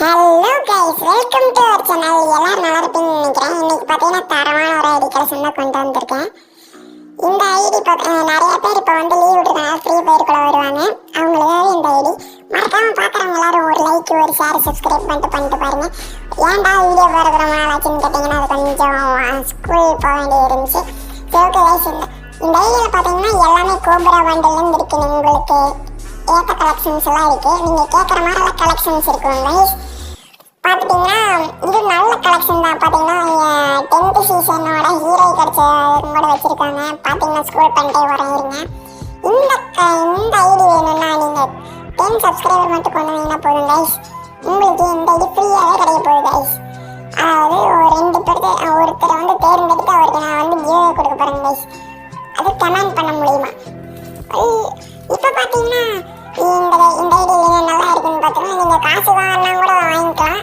Hello guys, welcome to our channel. எல்லாரும் நல்லா இருப்பீங்கன்னு நினைக்கிறேன். இன்னைக்கு பார்த்தீங்கன்னா தரமான ஒரு ஐடி கலெக்ஷன் தான் கொண்டு வந்திருக்கேன். இந்த ஐடி நிறைய பேர் இப்போ வந்து லீவ் விட்டுருக்காங்க, ஃப்ரீ ஃபயருக்குள்ள வருவாங்க. அவங்களுக்காக இந்த ஐடி மறக்காம பார்க்குறவங்க எல்லாரும் ஒரு லைக், ஒரு ஷேர், சப்ஸ்கிரைப் பண்ணிட்டு பாருங்க. ஏன்டா வீடியோ போடுற ரொம்ப நாள் ஆச்சுன்னு கேட்டிங்கன்னா அது கொஞ்சம் ஸ்கூல் போக வேண்டியது இருந்துச்சு. ஓகே கைஸ், இந்த ஐடியில் பார்த்தீங்கன்னா எல்லாமே கோபுரா பண்டல்லேருந்து இருக்குது. உங்களுக்கு ஏற்ற கலெக்ஷன்ஸ் எல்லாம் இருக்குது. நீங்கள் கேட்குற மாதிரி கலெக்ஷன்ஸ் இருக்கும் கைஸ். பார்த்துட்டிங்கன்னா இது நல்ல கலெக்ஷன் தான். பார்த்தீங்கன்னா 10th சீசனோட ஹீரோ கிடச்ச கூட வச்சுருக்காங்க. பார்த்தீங்கன்னா ஸ்க்ரோல் பண்ணிட்டே வரையிருங்க. இந்த ஐடி வேணும்னா நீங்கள் 10 சப்ஸ்கிரைபர் மட்டும் கொண்டு வந்தீங்கன்னா போதும் கைஸ். உங்களுக்கு இந்த ஐடி ஃப்ரீயாகவே கிடைக்க போகுது கைஸ். அதாவது ஒரு 2 பேருக்கு ஒருத்தரை வந்து தேர்ந்தெடுத்து அவருக்கு நான் வந்து கிவ்வே கொடுக்க போகிறேன் கைஸ். அது கமெண்ட் பண்ண முடியுமா? இப்போ பார்த்தீங்கன்னா இந்த ஐடி நல்லா இருக்குன்னு பார்த்தீங்கன்னா நீங்கள் காசு வாங்கினா கூட வாங்கிக்கலாம்.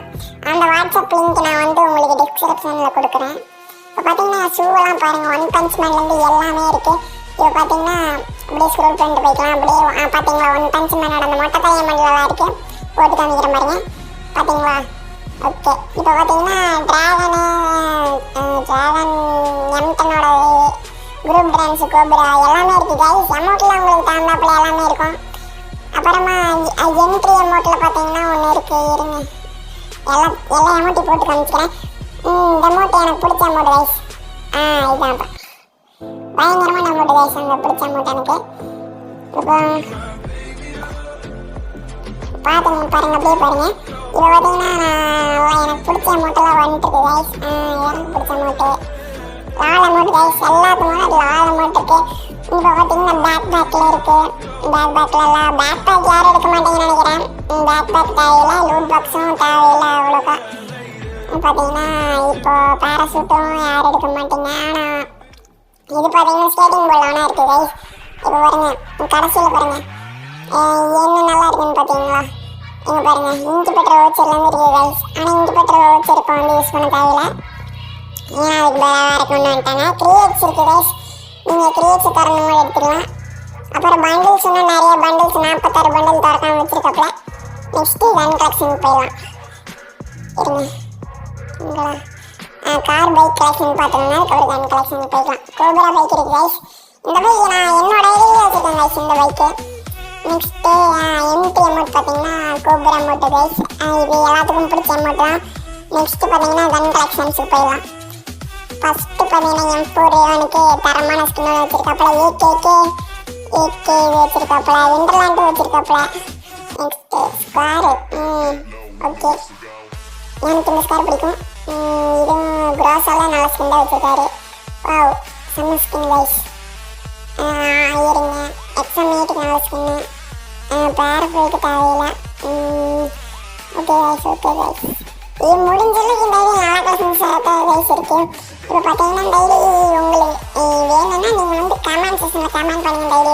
அந்த வாட்ஸ்அப் லிங்க் நான் வந்து உங்களுக்கு டிஸ்கிரிப்ஷனில் கொடுக்குறேன். இப்போ பார்த்தீங்கன்னா ஷூவெல்லாம் பாருங்கள், ஒன் பஞ்ச் மேன்லேருந்து எல்லாமே இருக்குது. இப்போ பார்த்தீங்கன்னா அப்படியே ஸ்க்ரோல் பண்ணிட்டு போய்க்கலாம். அப்படியே பார்த்தீங்களா ஒன் பஞ்ச் மேனோட அந்த மொட்டை தலைய மண்டலெலாம் இருக்குது. போட்டு காமிக்கிற பாருங்க, பார்த்தீங்களா? ஓகே, இப்போ பார்த்தீங்கன்னா ட்ராகன் எம்டனோட குரூப் டான்ஸு கோபுரா எல்லாமே இருக்குது கைஸ். அமௌண்ட்டில் உங்களுக்கு தகுந்தாப்பில் எல்லாமே இருக்கும். அப்புறமா என்ட்ரி அமௌண்ட்டில் பார்த்தீங்கன்னா ஒன்று இருக்குது. இருங்க, எல்லா அமௌண்ட்டி போட்டு காமிக்கிறேன். இந்த அமௌண்ட் எனக்கு பிடிச்ச அமௌண்ட் கைஸ். இதுதான் பயங்கரமான அமௌண்ட் கைஸ், அந்த பிடிச்ச அமௌண்ட் எனக்கு. இப்போ பாருங்க, அப்படியே பாருங்க. இப்போ பார்த்தீங்கன்னா எனக்கு பிடிச்ச அமௌண்ட்டெல்லாம் வந்துட்டுருக்கு கைஸ். எனக்கு பிடிச்ச அமௌண்ட்டு லால் அமௌண்ட் கைஸ். எல்லாத்துக்கும் அது லால் அமௌண்ட் இருக்குது. இப்போ பார்த்தீங்கன்னா பேக்கில் இருக்குது. பேக்லாம் பேக் யாரும் எடுக்க மாட்டேங்கன்னு நினைக்கிறேன். பேக் தேவையில்லை, லூட் பாக்ஸும் தேவையில்லை அவ்வளோக்கா. பார்த்தீங்கன்னா இப்போ பேராசூட்டும் யாரும் எடுக்க மாட்டேங்க. ஆனால் இது பார்த்தீங்கன்னா ஸ்கேட்டிங் போர்டு ஆனால் இருக்குது கைஸ். இப்போ பாருங்க, கடைசியில் பாருங்கள் என்ன நல்லா இருக்குன்னு பார்த்தீங்களா? இங்கே பாருங்கள், இஞ்சி பெட்ரோல் வவுச்சர்லேருந்து இருக்குது கைஸ். ஆனால் இஞ்சி பெட்ரோல் வவுச்சர் இப்போ வந்து யூஸ் பண்ண தேவையில்லை, ஏன்னா அதுக்கு வேறு கொண்டு வந்துட்டாங்க. கிரியேட்ஸ் இருக்குது கைஸ். நீங்கள் கிரியேட்ஸை தரணும் கூட எடுத்துக்கலாம். அப்புறம் பண்டில்ஸ் இன்னும் நிறைய பண்டில்ஸ் 46 பண்டில் திறக்காம வச்சுருக்கப்பல. நெக்ஸ்ட்டு கன் கலெக்ஷனுக்கு போயிடலாம். இருங்க, கார் பைக் கலெக்ஷன் பார்த்துக்கோங்க. அதுக்கப்புறம் கன் கலெக்ஷனுக்கு போய்க்கலாம். கோபுரா பைக் இருக்குது கைஸ். இந்த பைக் நான் என்னோட ஐடியில் வச்சுருக்கேன் கைஸ். இந்த பைக்கு நெக்ஸ்ட்டு எம்டி அமௌண்ட் பார்த்தீங்கன்னா கோபுரா அமௌண்ட்டு கைஸ். இது எல்லாத்துக்கும் பிடிச்ச அமௌண்ட் தான். நெக்ஸ்ட்டு பார்த்தீங்கன்னா கன் கலெக்ஷன்ஸுக்கு போயிடலாம். ஃபஸ்ட்டு பார்த்தீங்கன்னா M4A1க்கு தரமான ஸ்கின் வச்சுருக்காப்புல. ஏகே இது வச்சுருக்காப்புல. விண்டர்லாண்டு வச்சுருக்காப்புல. நெக்ஸ்ட்டு ஸ்காரு. ஓகே, எனக்கு இந்த ஸ்கார் பிடிக்கும். இதுவும் க்ராஸாலாம் நல்ல ஸ்கின் தான் வச்சுருக்காரு. வாவ், செம்ம ஸ்கின் கைஸ். இருங்க, XM8க்கு நல்ல ஸ்கின்னு. பேரஃபுல்க்கு தேவையில்லை. Okay guys, okay guys. இது முடிஞ்சளவுக்கு இந்த ஐடி நல்லா கலெக்ஷன்ஸ் கைஸ் இருக்குது. இப்போ பார்த்தீங்கன்னா இந்த ஐடி உங்களுக்கு வேணும்னா நீங்கள் வந்து கமெண்ட் செக்ஷனில் கமெண்ட் பண்ணுங்கள். இந்த ஐடி